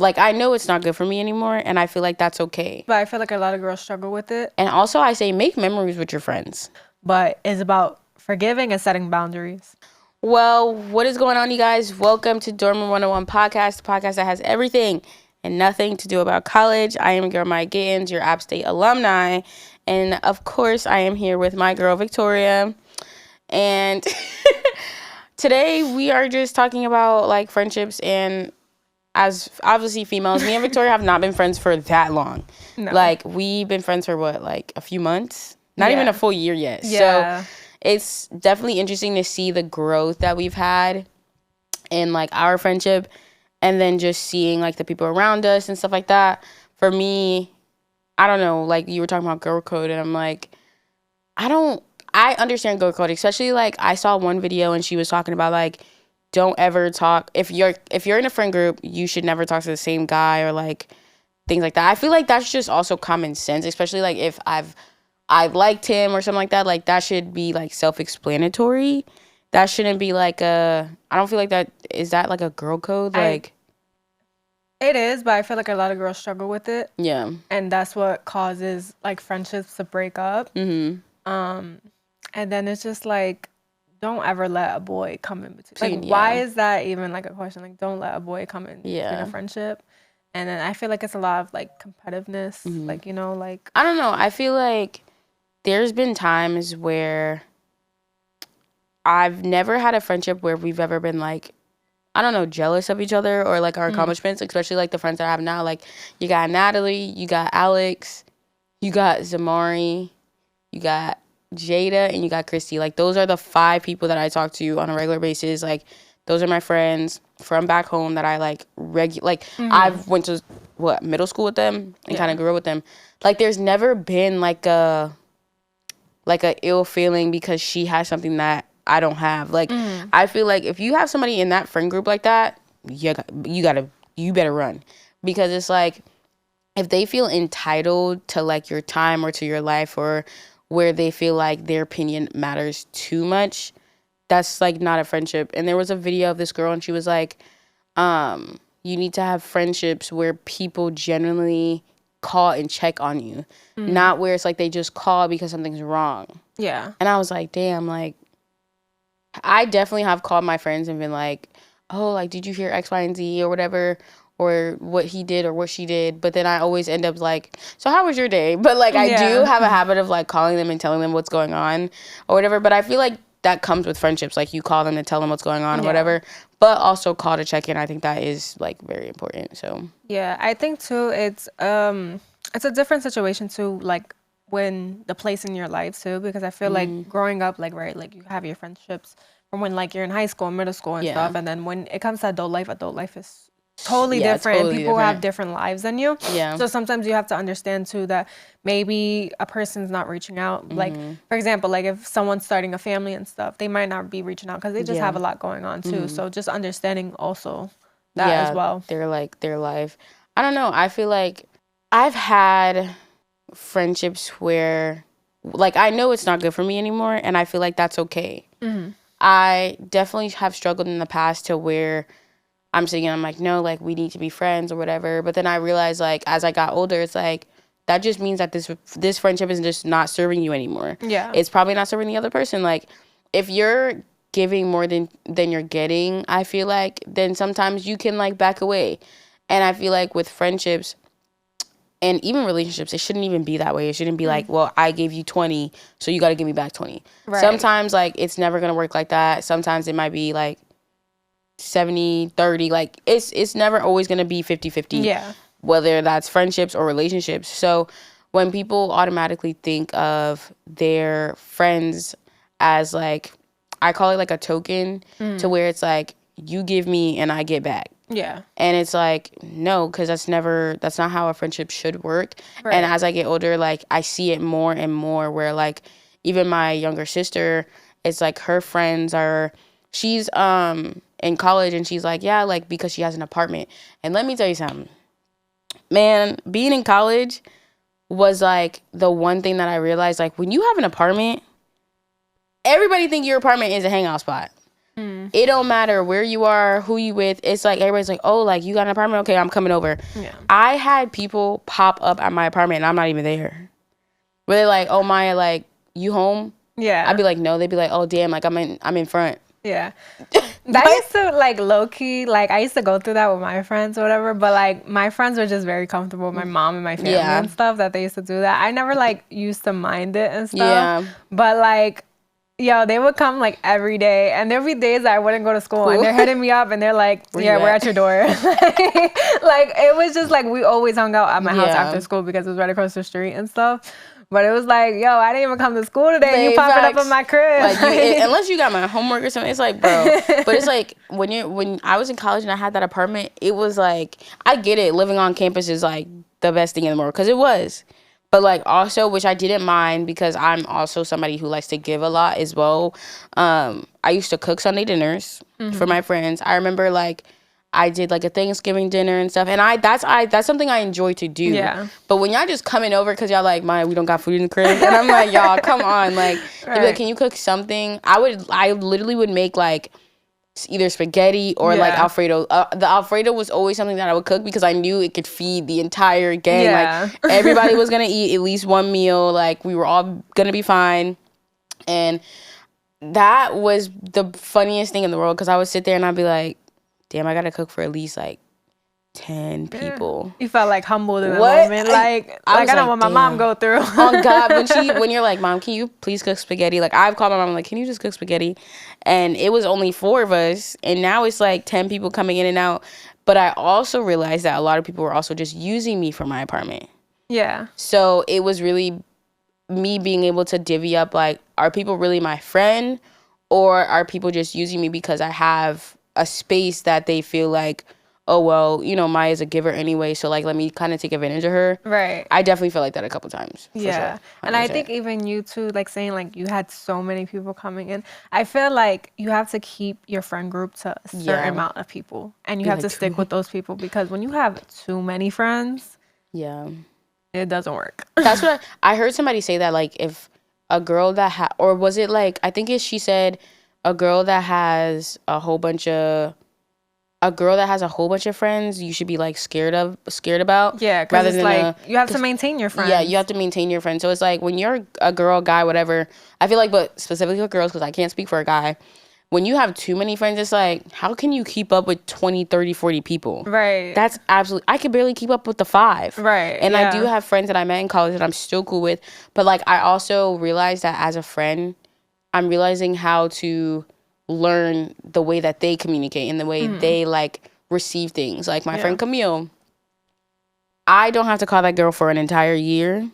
like, I know it's not good for me anymore, and I feel like that's okay. But I feel like a lot of girls struggle with it. And also, I say make memories with your friends. But it's about forgiving and setting boundaries. Well, what is going on, you guys? Welcome to Dormer 101 Podcast, the podcast that has everything and nothing to do about college. I am your girl, Mya Gittins, your App State alumni. And, of course, I am here with my girl, Victoria. And today we are just talking about, like, friendships. And as obviously females, me and Victoria have not been friends for that long. No. Like, we've been friends for, what, like, a few months? Not even a full year yet. Yeah. So it's definitely interesting to see the growth that we've had in, like, our friendship, and then just seeing, like, the people around us and stuff like that. For me, I don't know, like, you were talking about girl code, and I'm like, I understand girl code, especially, like, I saw one video and she was talking about, like, don't ever talk, if you're in a friend group, you should never talk to the same guy, or, like, things like that. I feel like that's just also common sense, especially, like, if I've liked him or something like that. Like, that should be, like, self-explanatory. That shouldn't be, like, I don't feel like that, is that, like, a girl code? Like, it is, but I feel like a lot of girls struggle with it. Yeah. And that's what causes, like, friendships to break up. Mm-hmm. And then it's just, like, don't ever let a boy come in between. Like, why is that even, like, a question? Like, don't let a boy come in between a friendship. And then I feel like it's a lot of, like, competitiveness. Mm-hmm. Like, you know, like, I don't know. I feel like there's been times where I've never had a friendship where we've ever been, like, I don't know, jealous of each other or, like, our accomplishments, especially, like, the friends that I have now. Like, you got Natalie, you got Alex, you got Zamari, you got Jada, and you got Christy. Like, those are the 5 people that I talk to on a regular basis. Like, those are my friends from back home that I, like, I've went to, middle school with them and kind of grew up with them. Like, there's never been, like a ill feeling because she has something that I don't have. Like, I feel like if you have somebody in that friend group like that, you better run. Because it's like, if they feel entitled to, like, your time or to your life, or where they feel like their opinion matters too much, that's, like, not a friendship. And there was a video of this girl, and she was like, you need to have friendships where people genuinely call and check on you, not where it's like they just call because something's wrong. Yeah. And I was like, damn, like, I definitely have called my friends and been like, oh, like, did you hear X, Y, and Z or whatever, or what he did or what she did? But then I always end up like, so how was your day? But, like, I do have a habit of, like, calling them and telling them what's going on or whatever. But I feel like that comes with friendships. Like, you call them and tell them what's going on or whatever, but also call to check in. I think that is, like, very important. So yeah, I think too it's a different situation too, like, when the place in your life too, because I feel like growing up, like, right, like, you have your friendships from when, like, you're in high school and middle school and stuff, and then when it comes to adult life is totally different, and people have different lives than you. So sometimes you have to understand too that maybe a person's not reaching out. Like, for example, like, if someone's starting a family and stuff, they might not be reaching out because they just have a lot going on too. So just understanding also that as well. They're, like, their life. I don't know. I feel like I've had friendships where, like, I know it's not good for me anymore, and I feel like that's okay. I definitely have struggled in the past to where I'm sitting and I'm like, no, like, we need to be friends or whatever. But then I realized, like, as I got older, it's like, that just means that this friendship is just not serving you anymore. Yeah. It's probably not serving the other person. Like, if you're giving more than you're getting, I feel like, then sometimes you can, like, back away. And I feel like with friendships and even relationships, it shouldn't even be that way. It shouldn't be like, well, I gave you 20, so you got to give me back 20. Right. Sometimes, like, it's never going to work like that. Sometimes it might be, like, 70-30. Like, it's never always going to be 50-50. Yeah. Whether that's friendships or relationships. So when people automatically think of their friends as, like, I call it, like, a token, to where it's like, you give me and I get back. Yeah. And it's like, no, because that's not how a friendship should work. Right. And as I get older, like, I see it more and more where, like, even my younger sister, it's like her friends she's in college, and she's like, yeah, like, because she has an apartment. And let me tell you something, man, being in college was, like, the one thing that I realized, like, when you have an apartment, everybody think your apartment is a hangout spot. It don't matter where you are, who you with. It's like everybody's like, oh, like you got an apartment? Okay, I'm coming over. Yeah. I had people pop up at my apartment and I'm not even there. Where they're like, oh, Maya, like, you home? Yeah. I'd be like, no. They'd be like, oh, damn, like I'm in front. Yeah. That used to, like, low-key, like, I used to go through that with my friends or whatever, but, like, my friends were just very comfortable with my mom and my family and stuff that they used to do that. I never, like, used to mind it and stuff. Yeah. But, like, yo, they would come, like, every day, and there'd be days that I wouldn't go to school, and they're hitting me up, and they're like, yeah, we're at your door. Like, it was just, like, we always hung out at my house after school because it was right across the street and stuff. But it was like, yo, I didn't even come to school today. And you popping up in my crib. Like unless you got my homework or something, it's like, bro. But it's like when I was in college and I had that apartment, it was like, I get it. Living on campus is like the best thing in the world because it was. But like also, which I didn't mind because I'm also somebody who likes to give a lot as well. I used to cook Sunday dinners for my friends. I remember like I did like a Thanksgiving dinner and stuff, and that's something I enjoy to do. Yeah. But when y'all just coming over because y'all like, Maya, we don't got food in the crib, and I'm like, y'all, come on, like, they'd be like, can you cook something? I literally would make like either spaghetti or like Alfredo. The Alfredo was always something that I would cook because I knew it could feed the entire gang. Yeah. Like everybody was gonna eat at least one meal. Like we were all gonna be fine, and that was the funniest thing in the world because I would sit there and I'd be like, damn, I gotta cook for at least like 10 people. You felt like humbled in that moment. I don't want my mom go through. Oh God, when you're like, Mom, can you please cook spaghetti? Like I've called my mom like, can you just cook spaghetti? And it was only 4 of us, and now it's like 10 people coming in and out. But I also realized that a lot of people were also just using me for my apartment. Yeah. So it was really me being able to divvy up like, are people really my friend, or are people just using me because I have a space that they feel like, oh well, you know, Maya's a giver anyway, so like let me kind of take advantage of her. Right. I definitely felt like that a couple times. Yeah. Sure, and I think even you too, like saying like you had so many people coming in, I feel like you have to keep your friend group to a certain amount of people, and you have to stick with those people because when you have too many friends, it doesn't work. That's what I heard somebody say, that like if a girl that or was it like, I think she said a girl that has a whole bunch of friends, you should be like scared about. Yeah, because it's like you have to maintain your friends. Yeah, you have to maintain your friends. So it's like when you're a girl, guy, whatever, I feel like, but specifically with girls, because I can't speak for a guy, when you have too many friends, it's like, how can you keep up with 20, 30, 40 people? Right. That's absolutely, I could barely keep up with the 5. Right. And I do have friends that I met in college that I'm still cool with. But like, I also realized that as a friend, I'm realizing how to learn the way that they communicate and the way they like receive things. Like my friend Camille, I don't have to call that girl for an entire year,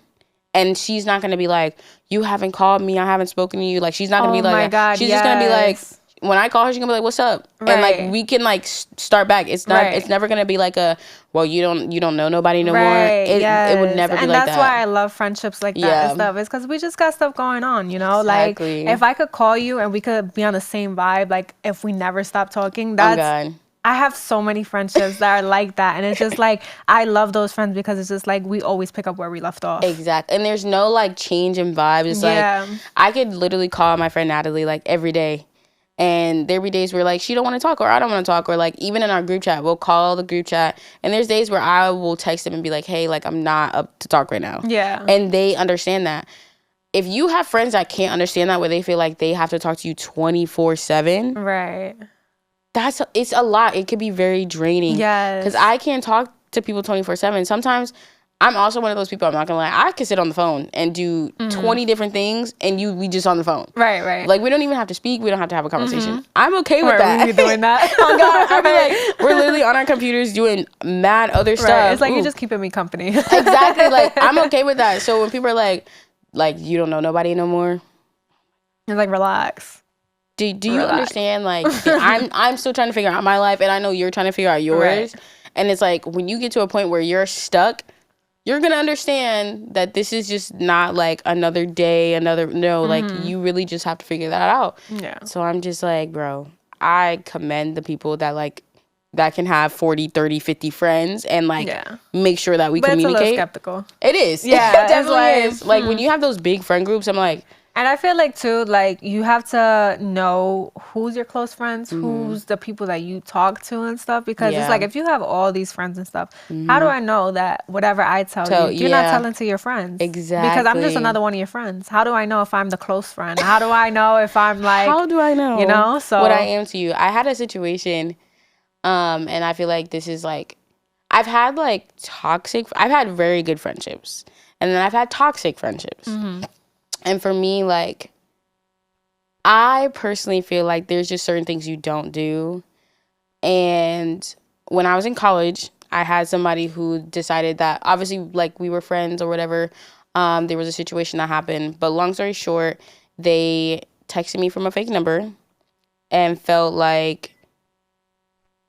and she's not going to be like, you haven't called me, I haven't spoken to you. Like she's not going to be like that. She's just going to be like, when I call her, she's going to be like, what's up? Right. And like we can like start back. It's not it's never going to be like a, well, you don't know nobody no more. It would never be like that. And that's why I love friendships like that and stuff. It's because we just got stuff going on, you know? Exactly. Like if I could call you and we could be on the same vibe, like if we never stop talking, that's I have so many friendships that are like that, and it's just like I love those friends because it's just like we always pick up where we left off. Exactly. And there's no like change in vibe. It's like I could literally call my friend Natalie like every day, and there be days where like she don't want to talk or I don't want to talk, or like even in our group chat we'll call the group chat, and there's days where I will text them and be like, hey, like I'm not up to talk right now. Yeah. And they understand that. If you have friends that can't understand that, where they feel like they have to talk to you 24/7, right, it's a lot. It could be very draining. Yes. Because I can't talk to people 24/7. Sometimes I'm also one of those people, I'm not gonna lie, I could sit on the phone and do 20 different things and we just on the phone. Right, right. Like we don't even have to speak, we don't have to have a conversation. I'm okay with that. Are we doing that? Oh God, I'd be like, we're literally on our computers doing mad other stuff. It's like you're just keeping me company. Exactly. Like I'm okay with that. So when people are like you don't know nobody no more, you're like, relax. Do you understand? Like I'm still trying to figure out my life, and I know you're trying to figure out yours. Right. And it's like when you get to a point where you're stuck, you're gonna understand that this is just not like another day, like you really just have to figure that out. Yeah. So I'm just like, bro, I commend the people that can have 40, 30, 50 friends and make sure that we communicate. It's a little skeptical. It is. Yeah, it definitely is. Like when you have those big friend groups, I'm like, And I feel like too, like you have to know who's your close friends, who's the people that you talk to and stuff. Because it's like Yeah. if you have all these friends and stuff, how do I know that whatever I tell So, you, you're not yeah, telling to your friends? Because I'm just exactly. another one of your friends. How do I know if I'm the close friend? How do I know if I'm How like, do I you know know? what I So am to you? I had a situation, and I feel like this is like, I've had like I've had very good friendships, and then I've had toxic friendships. And for me, like, I personally feel like there's just certain things you don't do. And when I was in college, I had somebody who decided that obviously, like, we were friends or whatever. There was a situation that happened. But long story short, they texted me from a fake number and felt like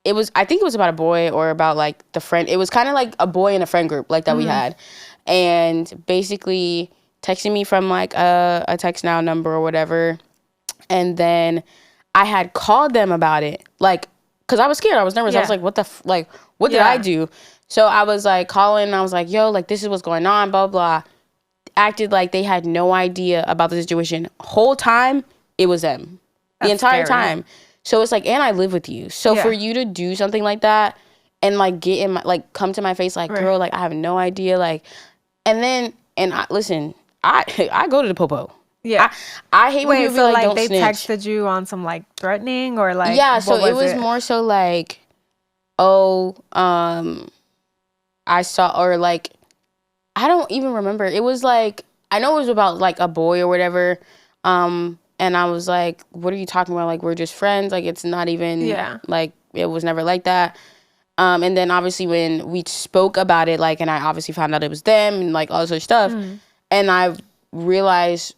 I think it was about a boy or about like the friend. It was kind of like a boy in a friend group like that we had. And basically texting me from like a text now number or whatever. And then I had called them about it, like, because I was scared. I was nervous. I was yeah, like, what did I do? So I was like calling and I was like, yo, like, this is what's going on, blah, blah. Acted like they had no idea about the situation. Whole time, it was them. The That's entire scary. time. So it's like, and I live with you. So for Yeah. you to do something like that and like get in my, like, come to my face like, Right. girl, like, I have no idea. Like, listen, I go to the popo. Yeah. I hate when Wait, people be so like, like don't they snitch. texted you on some like threatening or like Yeah, so what it was was it? more so like, oh, I saw, or like, I don't even remember. It was like, I know it was about like a boy or whatever. And I was like, what are you talking about? Like, we're just friends. Like, it's not even, Yeah. like, it was never like that. And then obviously when we spoke about it, like, and I obviously found out it was them and like all this other stuff. And I realized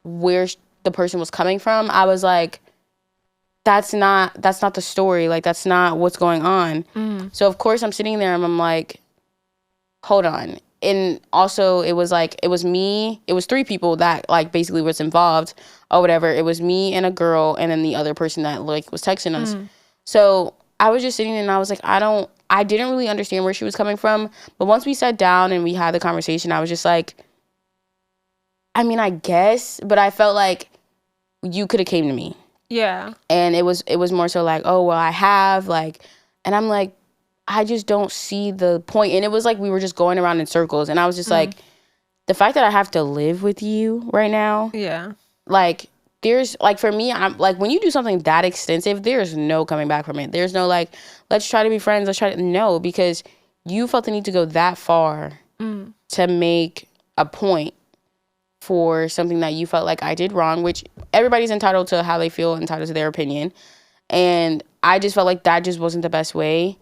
where the person was coming from. I was like, that's not the story. Like, that's not what's going on. So of course I'm sitting there and I'm like, hold on. And also it was me, it was three people that like basically was involved or whatever. It was me and a girl and then the other person that like was texting us. So I was just sitting there and I was like, I didn't really understand where she was coming from. But once we sat down and we had the conversation, I was just like, I mean, I guess, but I felt like you could have came to me. Yeah. And it was more so like, oh, well, I have, like, and I'm like, I just don't see the point. And it was like we were just going around in circles. And I was just like, the fact that I have to live with you right now, Yeah. like, there's, like, for me, I'm, like, when you do something that extensive, there's no coming back from it. There's no, like, let's try to be friends, no, because you felt the need to go that far to make a point for something that you felt like I did wrong, which everybody's entitled to how they feel, entitled to their opinion. And I just felt like that just wasn't the best way.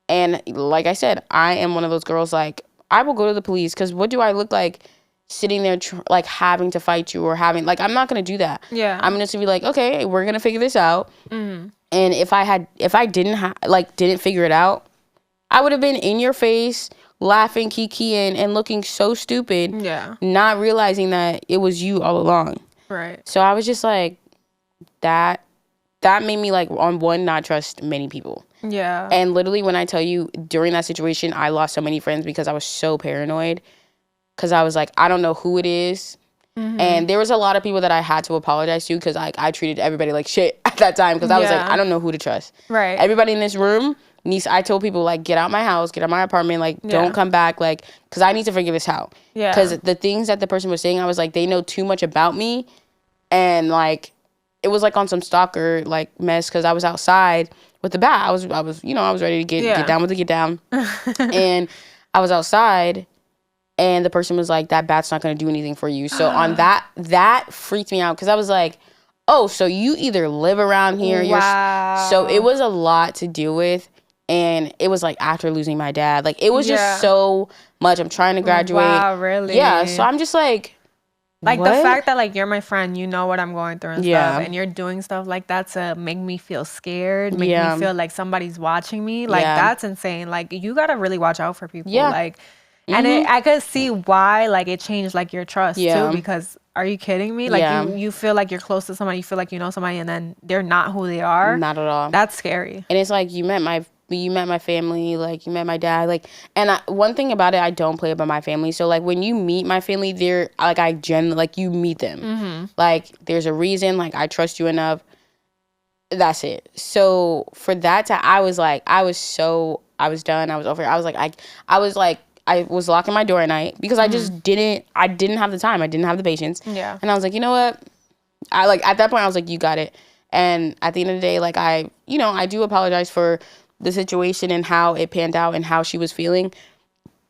And like I said, I am one of those girls, like, I will go to the police because what do I look like sitting there like having to fight you or having, like, I'm not going to do that. Yeah. I'm just going to be like, okay, we're going to figure this out. And if I didn't figure it out, I would have been in your face laughing, kikiing, and looking so stupid. Yeah. Not realizing that it was you all along. Right. So I was just like, that made me, like, on one, not trust many people. Yeah. And literally when I tell you, during that situation, I lost so many friends because I was so paranoid. Because I was like, I don't know who it is. And there was a lot of people that I had to apologize to because I treated everybody like shit at that time because I was like, I don't know who to trust. Right. Everybody in this room I told people, like, get out my house, get out my apartment, like, don't come back, like, because I need to figure this out. Yeah. Because the things that the person was saying, I was like, they know too much about me. And, like, it was, like, on some stalker, like, mess because I was outside with the bat. I was ready to get down with the get down. And I was outside. And the person was like, that bat's not going to do anything for you. So on that freaked me out because I was like, oh, so you either live around here. Wow. So it was a lot to deal with. And it was like after losing my dad. Like it was just so much. I'm trying to graduate. Wow, really? Yeah. So I'm just like the what? fact that like you're my friend, you know what I'm going through and stuff, and you're doing stuff like that to make me feel scared, make me feel like somebody's watching me. Like that's insane. Like you gotta really watch out for people. Yeah. Like and I could see why like it changed like your trust too, because are you kidding me? Like you feel like you're close to somebody, you feel like you know somebody, and then they're not who they are. Not at all. That's scary. And it's like you met my you met my family, like, you met my dad, like, and one thing about it, I don't play about my family. So, like, when you meet my family, they're, like, like, you meet them. Like, there's a reason, like, I trust you enough. That's it. So, for that time, I was done. I was over it. I was locking my door at night because I just didn't have the time. I didn't have the patience. Yeah. And I was like, you know what? At that point, I was like, you got it. And at the end of the day, like, I do apologize for the situation and how it panned out and how she was feeling.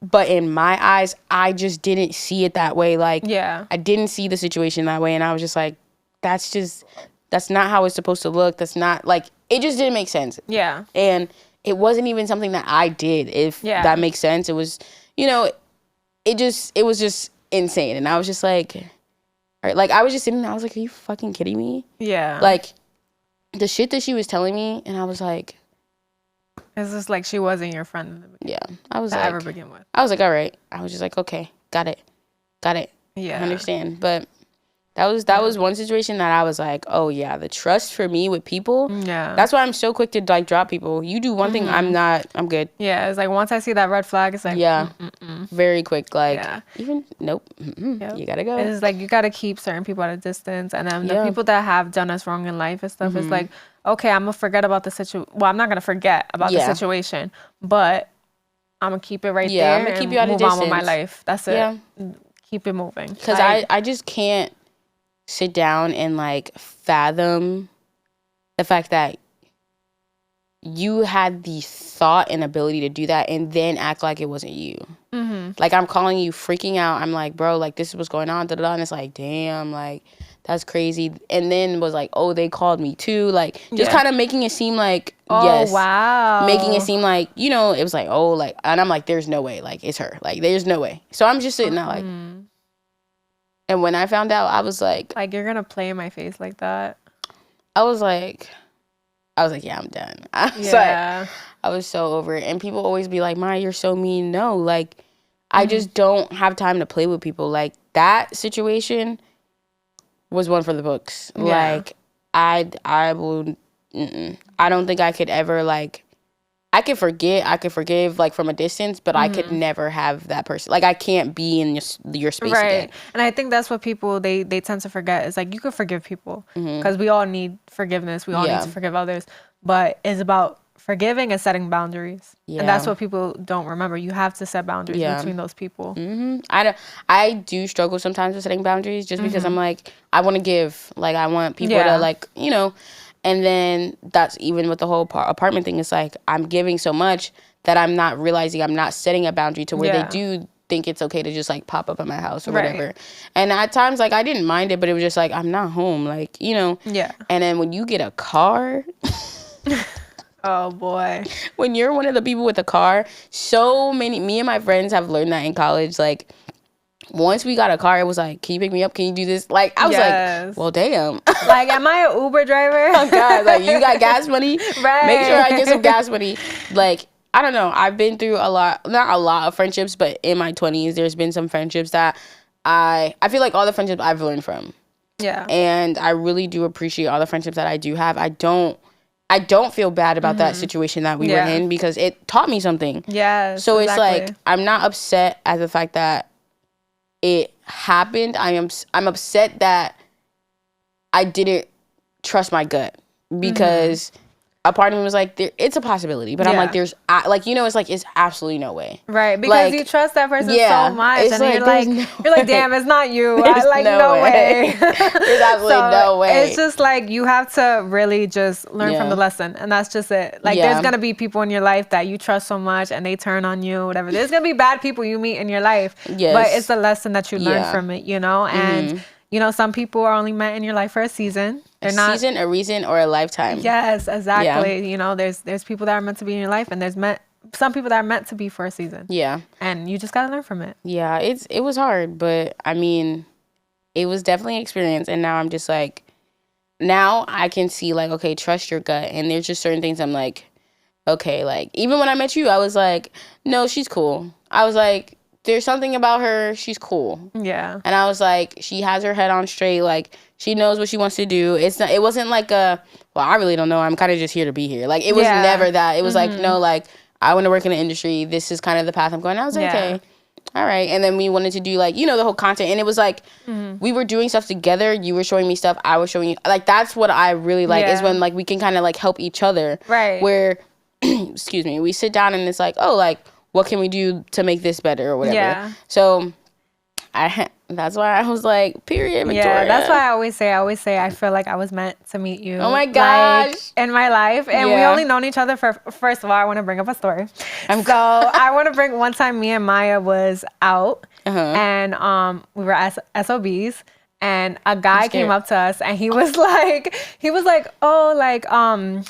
But in my eyes, I just didn't see it that way. Like, I didn't see the situation that way. And I was just like, that's not how it's supposed to look. That's not, like, it just didn't make sense. Yeah. And it wasn't even something that I did, if that makes sense. It was, it was just insane. And I was just like, all right, like, I was just sitting there. I was like, are you fucking kidding me? Yeah. Like, the shit that she was telling me, and I was like, it's just like she wasn't your friend in the beginning. Yeah. I was to like, ever begin with. I was like, all right. I was just like, okay, got it. Yeah. I understand. But that was one situation that I was like, oh yeah, the trust for me with people. Yeah. That's why I'm so quick to, like, drop people. You do one thing, I'm good. Yeah, it's like once I see that red flag, it's like, very quick. Like, even nope. Yep. You gotta go. It's like you gotta keep certain people at a distance, and then the people that have done us wrong in life and stuff is like, okay, I'm gonna forget about the situation. Well, I'm not gonna forget about the situation, but I'm gonna keep it right there. I'm gonna keep you at a distance. Move on with my life. That's it. Yeah. Keep it moving. Because I just can't sit down and, like, fathom the fact that you had the thought and ability to do that and then act like it wasn't you. Like, I'm calling you freaking out. I'm like, bro, like, this is what's going on. And it's like, damn, like, that's crazy. And then was like, oh, they called me too. Like, just kind of making it seem like, wow. Making it seem like, it was like, oh, like, and I'm like, there's no way. Like, it's her. Like, there's no way. So I'm just sitting there like, and when I found out, I was like, you're gonna play in my face like that? I was like, yeah, I'm done. I was so over it. And people always be like, Mya, you're so mean. No, like, I just don't have time to play with people. Like, that situation was one for the books. Yeah. Like, I will, I don't think I could ever, like, I could forgive, like, from a distance, but I could never have that person. Like, I can't be in your space again. And I think that's what people, they tend to forget. Is like, you could forgive people because we all need forgiveness. We all need to forgive others. But it's about forgiving and setting boundaries. Yeah. And that's what people don't remember. You have to set boundaries between those people. I do struggle sometimes with setting boundaries just because I'm like, I want to give. Like, I want people to, like, and then that's even with the whole apartment thing. It's like, I'm giving so much that I'm not realizing I'm not setting a boundary to where they do think it's okay to just, like, pop up at my house or whatever. And at times, like, I didn't mind it, but it was just like, I'm not home. Like, Yeah. And then when you get a car... Oh, boy. When you're one of the people with a car, me and my friends have learned that in college. Like, once we got a car, it was like, can you pick me up? Can you do this? Like, I was like, well, damn. Like, am I an Uber driver? Oh, God. Like, you got gas money? Right. Make sure I get some gas money. Like, I don't know. I've been through not a lot of friendships, but in my 20s, there's been some friendships that I feel like all the friendships I've learned from. Yeah. And I really do appreciate all the friendships that I do have. I don't feel bad about that situation that we were in because it taught me something. Yes. So it's like, I'm not upset at the fact that it happened. I'm upset that I didn't trust my gut because a part of me was like, it's a possibility, but I'm like, there's it's like, it's absolutely no way. Right, because you trust that person so much, and you're like, damn, it's not you. No way. There's absolutely no way. It's just like, you have to really just learn from the lesson, and that's just it. Like, there's gonna be people in your life that you trust so much, and they turn on you, whatever. There's gonna be bad people you meet in your life, but it's the lesson that you learn from it, and some people are only meant in your life for a season. They're not season, a reason, or a lifetime. Yes, exactly. Yeah. There's people that are meant to be in your life, and there's some people that are meant to be for a season. Yeah. And you just gotta learn from it. Yeah, it was hard, but I mean, it was definitely an experience, and now I'm just like, now I can see, like, okay, trust your gut, and there's just certain things I'm like, okay, like, even when I met you, I was like, no, she's cool. I was like, there's something about her. She's cool. Yeah. And I was like, she has her head on straight. Like, she knows what she wants to do. It wasn't like well, I really don't know. I'm kind of just here to be here. Like, it was never that. It was like, no, like, I want to work in the industry. This is kind of the path I'm going. I was like, okay. All right. And then we wanted to do, like, the whole content. And it was like, we were doing stuff together. You were showing me stuff. I was showing you. Like, that's what I really like is when, like, we can kind of, like, help each other. Right. Where, excuse me, we sit down and it's like, oh, like, what can we do to make this better or whatever. Yeah. So that's why I was like, period, Victoria. Yeah, that's why I always say I feel like I was meant to meet you. Oh my gosh. Like, in my life. And we only known each other for, first of all, I want to bring up a story. I want to bring, one time me and Mya was out and we were SOBs. And a guy came up to us and he was like, oh, like,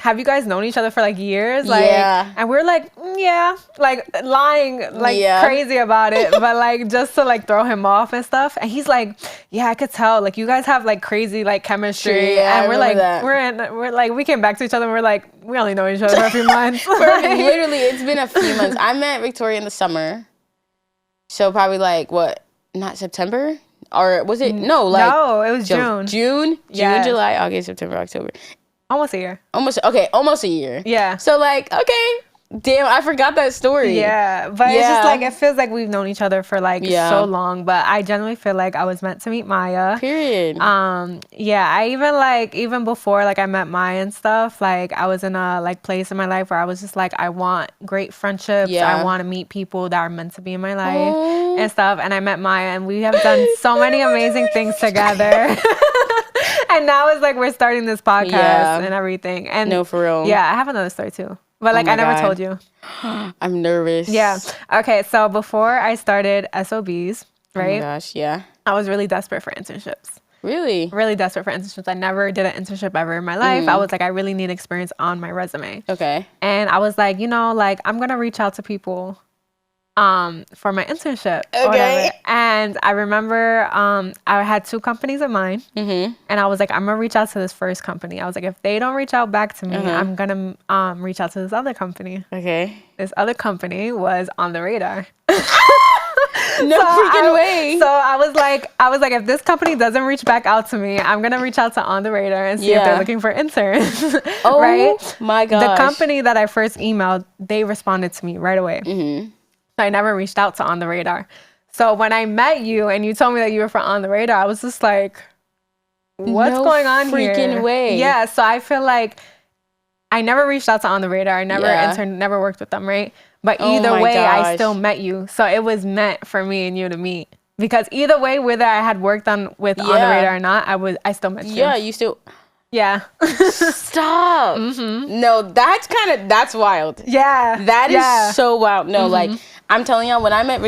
have you guys known each other for like years? Like, and we're like, yeah, like lying, like crazy about it, but like just to like throw him off and stuff. And he's like, yeah, I could tell, like, you guys have like crazy like chemistry. And we're like, we're like, we came back to each other and we're like, we only know each other for a few months. Literally, it's been a few months. I met Victoria in the summer. So probably like, what, not September? Or was it? No, it was June. June, July, August, September, October. Almost a year. Almost a year. Yeah. So, like, okay. Damn, I forgot that story. Yeah, but it's just like, it feels like we've known each other for like so long, but I genuinely feel like I was meant to meet Mya. Period. Yeah, I even before like I met Mya and stuff, like I was in a like place in my life where I was just like, I want great friendships. I want to meet people that are meant to be in my life and stuff. And I met Mya and we have done so many amazing things together. And now it's like we're starting this podcast and everything. And no, for real. Yeah, I have another story too. But like, I never told you. I'm nervous. Yeah. Okay. So before I started SOBs, right? Oh my gosh. Yeah. I was really desperate for internships. Really? Really desperate for internships. I never did an internship ever in my life. I was like, I really need experience on my resume. Okay. And I was like, like, I'm going to reach out to people for my internship. Okay. Whatever. And I remember I had 2 companies in mind. And I was like, I'm going to reach out to this first company. I was like, if they don't reach out back to me, I'm going to reach out to this other company. Okay. This other company was On the Radar. No freaking way. So I was like, if this company doesn't reach back out to me, I'm going to reach out to On the Radar and see if they're looking for interns. Oh, right? My gosh. The company that I first emailed, they responded to me right away. I never reached out to On the Radar. So when I met you and you told me that you were from On the Radar, I was just like, what's going on here? No freaking way. Yeah, so I feel like I never reached out to On the Radar. I never interned, never worked with them, right? But either way, I still met you. So it was meant for me and you to meet. Because either way, whether I had worked with On the Radar or not, I still met you. Yeah, you still... Yeah. Stop. No, that's wild. Yeah. That is so wild. No, like, I'm telling y'all, when I met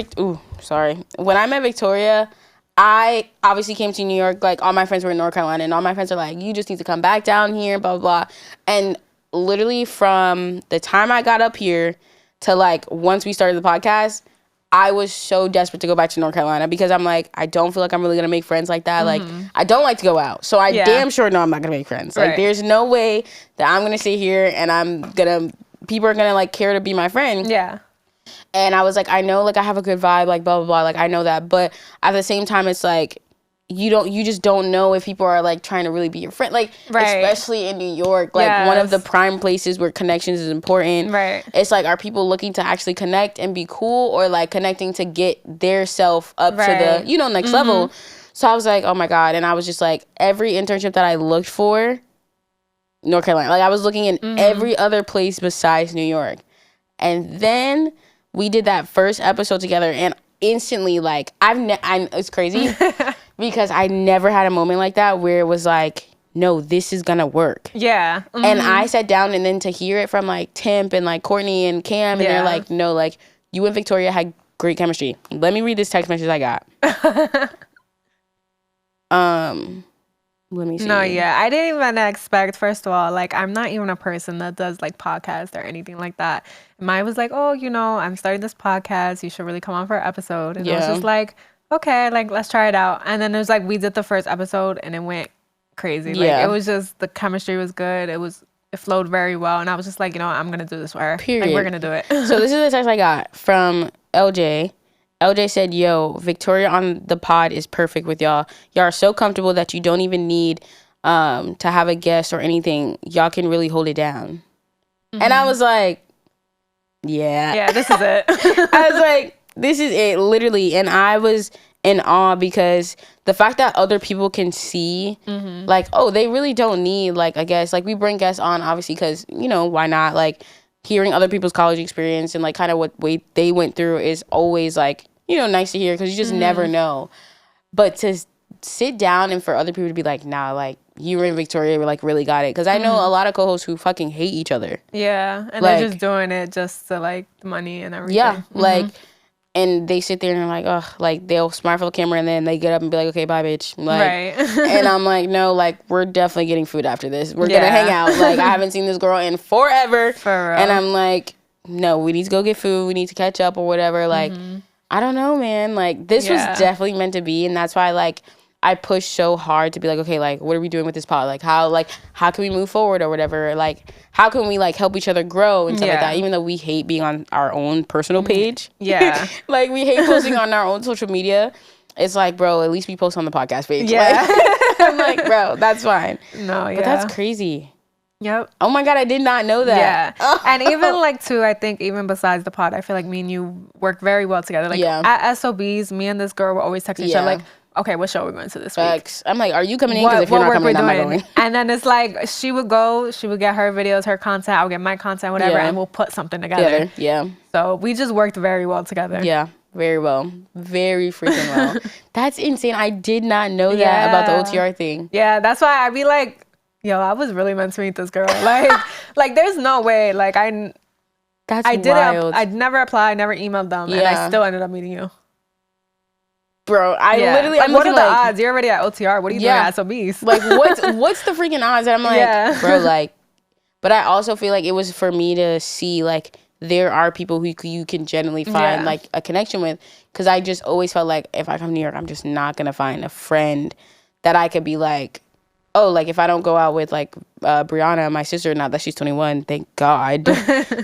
Victoria, I obviously came to New York. Like, all my friends were in North Carolina, and all my friends are like, you just need to come back down here, blah, blah, blah. And literally from the time I got up here to, like, once we started the podcast, I was so desperate to go back to North Carolina because I'm like, I don't feel like I'm really going to make friends like that. Like, I don't like to go out. So I damn sure know I'm not going to make friends. Like, there's no way that I'm going to sit here and people are going to, like, care to be my friend. Yeah. And I was like, I know, like, I have a good vibe, like, blah, blah, blah. Like, I know that. But at the same time, it's like, you just don't know if people are, like, trying to really be your friend. Like, especially in New York, like, one of the prime places where connections is important. Right. It's like, are people looking to actually connect and be cool, or, like, connecting to get their self up to the, next level? So I was like, oh, my God. And I was just like, every internship that I looked for, North Carolina. Like, I was looking in every other place besides New York. And then we did that first episode together, and instantly, like, it's crazy because I never had a moment like that where it was like, no, this is gonna work. Yeah. And I sat down, and then to hear it from, like, Temp and, like, Courtney and Cam, and they're like, no, like, you and Victoria had great chemistry. Let me read this text message I got. Let me see. No, I didn't even expect, first of all, like, I'm not even a person that does, like, podcasts or anything like that. And Maya was like, oh, I'm starting this podcast. You should really come on for an episode. And I was just like, okay, like, let's try it out. And then it was like, we did the first episode and it went crazy. Like, it was just, the chemistry was good. It flowed very well. And I was just like, I'm going to do this for her. Period. Like, we're going to do it. So this is the text I got from LJ. LJ said, yo, Victoria on the pod is perfect with y'all. Y'all are so comfortable that you don't even need to have a guest or anything. Y'all can really hold it down. And I was like, yeah. Yeah, this is it. I was like, this is it, literally. And I was in awe because the fact that other people can see, like, oh, they really don't need, like, a guest. Like, we bring guests on, obviously, because, you know, why not? Like, hearing other people's college experience and, like, kind of what they went through is always, like, you know, nice to hear because you just never know. But to sit down and for other people to be like, nah, like, you and Victoria were, like, really got it. Because I know a lot of co-hosts who fucking hate each other. Yeah, and like, they're just doing it just to, like, the money and everything. Yeah, like, and they sit there and they're like, oh, like, they'll smile for the camera and then they get up and be like, okay, bye, bitch. Like, right. And I'm like, no, like, we're definitely getting food after this. We're going to hang out. Like, I haven't seen this girl in forever. For real. And I'm like, no, we need to go get food. We need to catch up or whatever. Like, I don't know, man. Like, this was definitely meant to be. And that's why, like, I pushed so hard to be like, okay, like, what are we doing with this pod? Like, how can we move forward or whatever? Like, how can we, like, help each other grow and stuff like that? Even though we hate being on our own personal page. Yeah. Like, we hate posting on our own social media. It's like, bro, at least we post on the podcast page. Yeah. Like, I'm like, bro, that's fine. No, yeah. But that's crazy. Yep. Oh my God, I did not know that. Yeah. And even like too, I think even besides the pod, I feel like me and you work very well together. Like at SOBs, me and this girl will always text each other like, okay, what show are we going to this week? I'm like, are you coming in? Because if you're not coming in, I'm not going. And then it's like, she would get her videos, her content, I'll get my content, whatever, and we'll put something together. Yeah. So we just worked very well together. Yeah, very well. Very freaking well. That's insane. I did not know that about the OTR thing. Yeah, that's why I'd be like, yo, I was really meant to meet this girl. Like there's no way. Like That's wild. I never applied, never emailed them, and I still ended up meeting you. Bro, I literally, like, what are the odds? You're already at OTR. What are you doing at SOBs? Like, what's the freaking odds? And I'm like, bro, like, but I also feel like it was for me to see, like, there are people who you can genuinely find, like, a connection with. Because I just always felt like if I come to New York, I'm just not going to find a friend that I could be like, oh, like, if I don't go out with, like, Brianna, my sister, not that she's 21, thank God.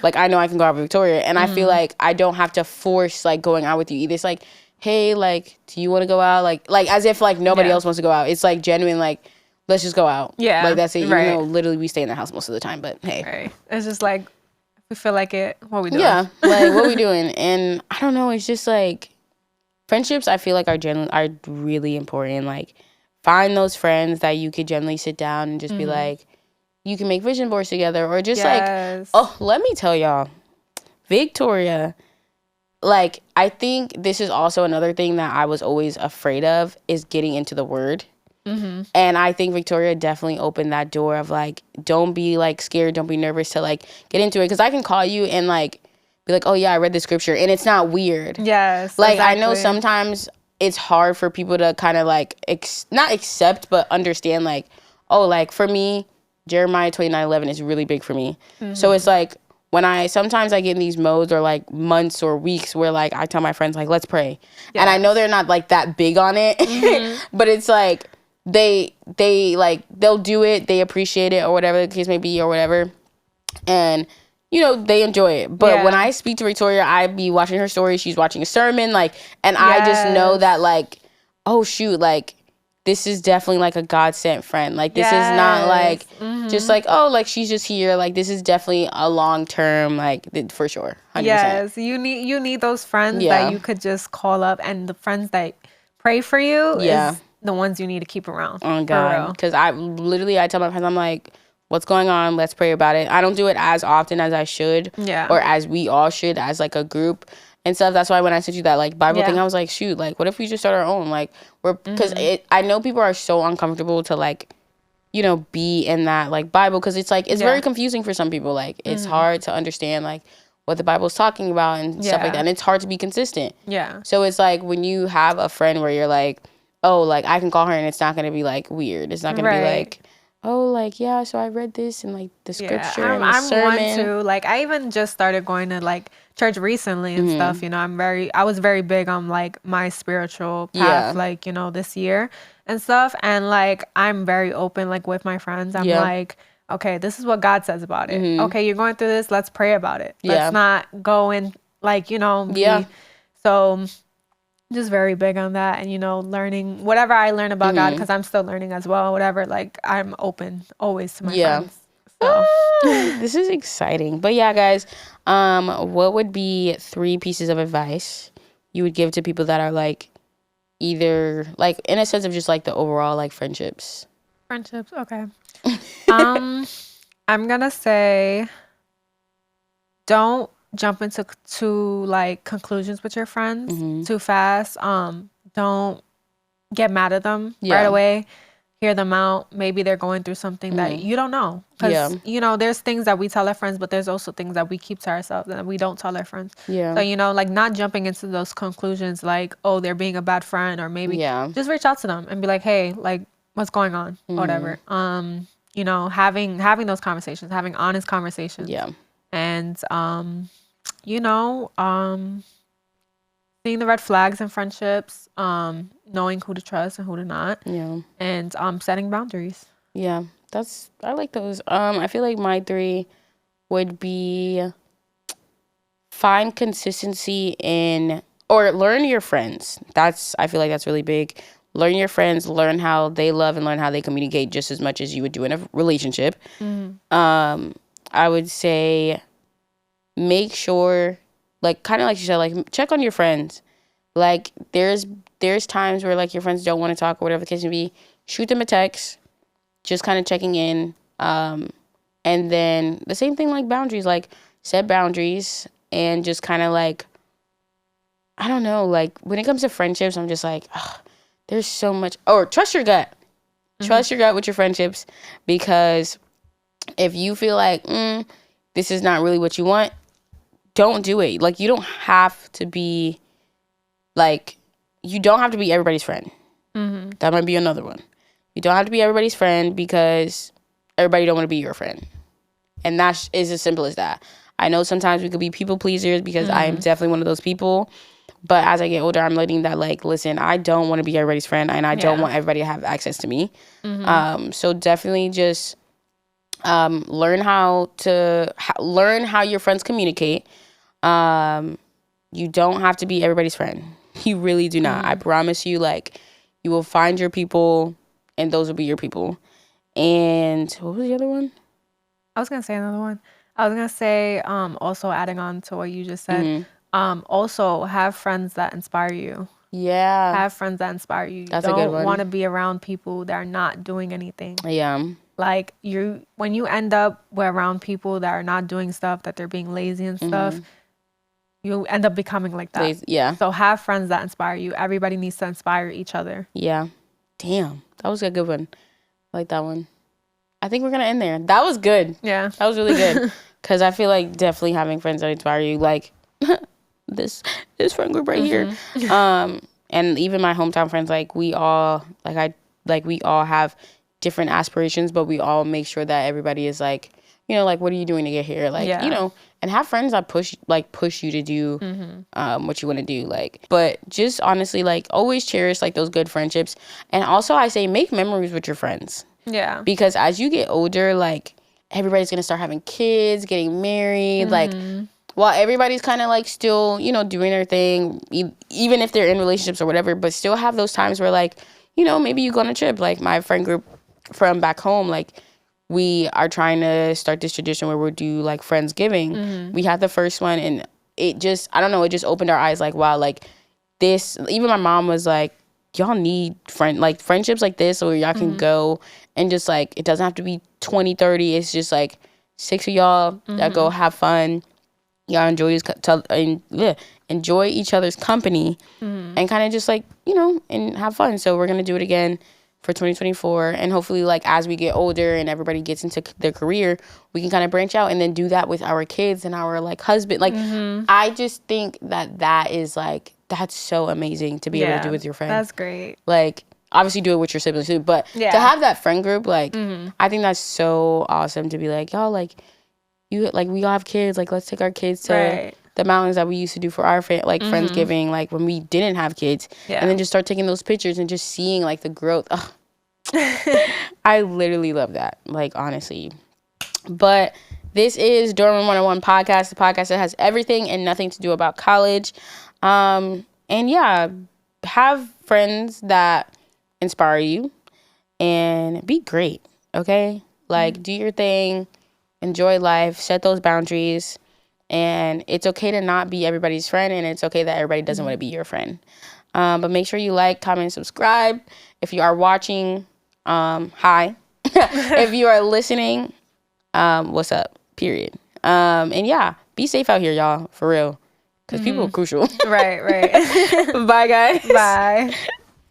Like, I know I can go out with Victoria. And I feel like I don't have to force, like, going out with you either. It's like, hey, like, do you want to go out? Like as if, like, nobody else wants to go out. It's, like, genuine, like, let's just go out. Yeah. Like, that's it. Even though literally we stay in the house most of the time. But, hey. Right. It's just, like, if we feel like it, what we doing? Yeah. Like, what we doing? And I don't know. It's just, like, friendships, I feel like, are really important. Like, find those friends that you could generally sit down and just be like, you can make vision boards together. Or just, like, oh, let me tell y'all. Victoria... Like, I think this is also another thing that I was always afraid of is getting into the word. And I think Victoria definitely opened that door of, like, don't be, like, scared. Don't be nervous to, like, get into it. Because I can call you and, like, be like, oh, yeah, I read the scripture. And it's not weird. Yes. Like, exactly. I know sometimes it's hard for people to kind of, like, not accept, but understand, like, oh, like, for me, Jeremiah 29:11 is really big for me. So it's, like, when sometimes I get in these modes or, like, months or weeks where, like, I tell my friends, like, let's pray. Yes. And I know they're not, like, that big on it. But it's, like, they like, they'll do it. They appreciate it or whatever the case may be or whatever. And, you know, they enjoy it. But when I speak to Victoria, I be watching her story. She's watching a sermon. Like, and I just know that, like, oh, shoot, like, this is definitely, like, a God-sent friend. Like, this is not, like, just, like, oh, like, she's just here. Like, this is definitely a long-term, like, for sure. 100%. Yes, you need those friends that you could just call up. And the friends that pray for you is the ones you need to keep around. Oh, God. Because I tell my friends, I'm like, what's going on? Let's pray about it. I don't do it as often as I should. Yeah. Or as we all should as, like, a group. And stuff. That's why when I sent you that, like, Bible thing, I was like, shoot, like, what if we just start our own? Like, because I know people are so uncomfortable to, like, you know, be in that, like, Bible, because it's, like, it's very confusing for some people. Like, it's hard to understand, like, what the Bible's talking about and stuff like that. And it's hard to be consistent. Yeah. So it's, like, when you have a friend where you're, like, oh, like, I can call her and it's not going to be, like, weird. It's not going to be, like, oh, like, yeah, so I read this and, like, the scripture and the sermon. I'm one, too. Like, I even just started going to, like, church recently and stuff, you know. I was very big on, like, my spiritual path, like, you know, this year and stuff. And, like, I'm very open, like, with my friends. I'm like, okay, this is what God says about it. Okay, you're going through this. Let's pray about it. Let's not go and, like, you know, so just very big on that. And, learning whatever I learn about God, because I'm still learning as well, whatever, like, I'm open always to my friends. So this is exciting. But yeah, guys, what would be 3 pieces of advice you would give to people that are like either like in a sense of just like the overall like friendships? Okay. I'm gonna say don't jump into like conclusions with your friends too fast. Don't get mad at them right away. Hear them out. Maybe they're going through something that you don't know. Because, there's things that we tell our friends, but there's also things that we keep to ourselves and that we don't tell our friends. Yeah. So, like not jumping into those conclusions like, oh, they're being a bad friend, or maybe just reach out to them and be like, hey, like, what's going on? Whatever. Having those conversations, having honest conversations. Yeah. And, seeing the red flags in friendships, knowing who to trust and who to not. Yeah. And setting boundaries. Yeah. I like those. I feel like my 3 would be find consistency in or learn your friends. I feel like that's really big. Learn your friends, learn how they love and learn how they communicate just as much as you would do in a relationship. I would say make sure, like, kind of like you said, like, check on your friends. Like, there's times where, like, your friends don't want to talk or whatever the case may be. Shoot them a text, just kind of checking in. And then the same thing, like, boundaries. Like, set boundaries and just kind of, like, I don't know. Like, when it comes to friendships, I'm just like, ugh, there's so much. Or trust your gut. Trust your gut with your friendships, because if you feel like, this is not really what you want, don't do it. Like, you don't have to be, like, you don't have to be everybody's friend. That might be another one. You don't have to be everybody's friend because everybody don't want to be your friend. And that is as simple as that. I know sometimes we could be people pleasers because I am definitely one of those people. But as I get older, I'm learning that, like, listen, I don't want to be everybody's friend, and I don't want everybody to have access to me. So definitely just learn how your friends communicate. You don't have to be everybody's friend. You really do not. I promise you, like, you will find your people, and those will be your people. And what was the other one? I was going to say another one. I was going to say, also adding on to what you just said, also have friends that inspire you. Yeah. Have friends that inspire you. That's a good one. Don't want to be around people that are not doing anything. Yeah. Like, when you end up around people that are not doing stuff, that they're being lazy and stuff, you end up becoming like that. Yeah. So have friends that inspire you. Everybody needs to inspire each other. Yeah. Damn. That was a good one. I like that one. I think we're going to end there. That was good. Yeah. That was really good. Because I feel like definitely having friends that inspire you, like this friend group right here. And even my hometown friends, like, we all have different aspirations, but we all make sure that everybody is like, like, what are you doing to get here? Like, and have friends that push you to do what you want to do. Like, but just honestly, like, always cherish, like, those good friendships. And also, I say make memories with your friends. Yeah. Because as you get older, like, everybody's going to start having kids, getting married. Like, while everybody's kind of, like, still, doing their thing, even if they're in relationships or whatever, but still have those times where, like, maybe you go on a trip. Like, my friend group from back home, like, we are trying to start this tradition where we'll do, like, Friendsgiving. We had the first one, and it just, I don't know, it just opened our eyes, like, wow, like, this, even my mom was like, y'all need friendships like this where y'all can go and just, like, it doesn't have to be 20, 30. It's just, like, 6 of y'all that go have fun. Y'all enjoy each other's company and kind of just, like, and have fun. So we're going to do it again for 2024. And hopefully, like, as we get older and everybody gets into their career, we can kind of branch out and then do that with our kids and our, like, husband. Like, I just think that is, like, that's so amazing to be able to do with your friends. That's great. Like, obviously do it with your siblings too, but to have that friend group, like, I think that's so awesome to be like, y'all, like, we all have kids, like, let's take our kids to the mountains that we used to do for our Friendsgiving, like, when we didn't have kids, and then just start taking those pictures and just seeing, like, the growth. I literally love that, like, honestly. But this is Dorman 101 podcast, the podcast that has everything and nothing to do about college. And yeah, have friends that inspire you and be great, okay? Like, do your thing, enjoy life, set those boundaries, and it's okay to not be everybody's friend, and it's okay that everybody doesn't want to be your friend. But make sure you like, comment, subscribe. If you are watching, hi. If you are listening, what's up, period. And yeah, be safe out here, y'all, for real, because people are crucial. Right. Bye, guys. Bye.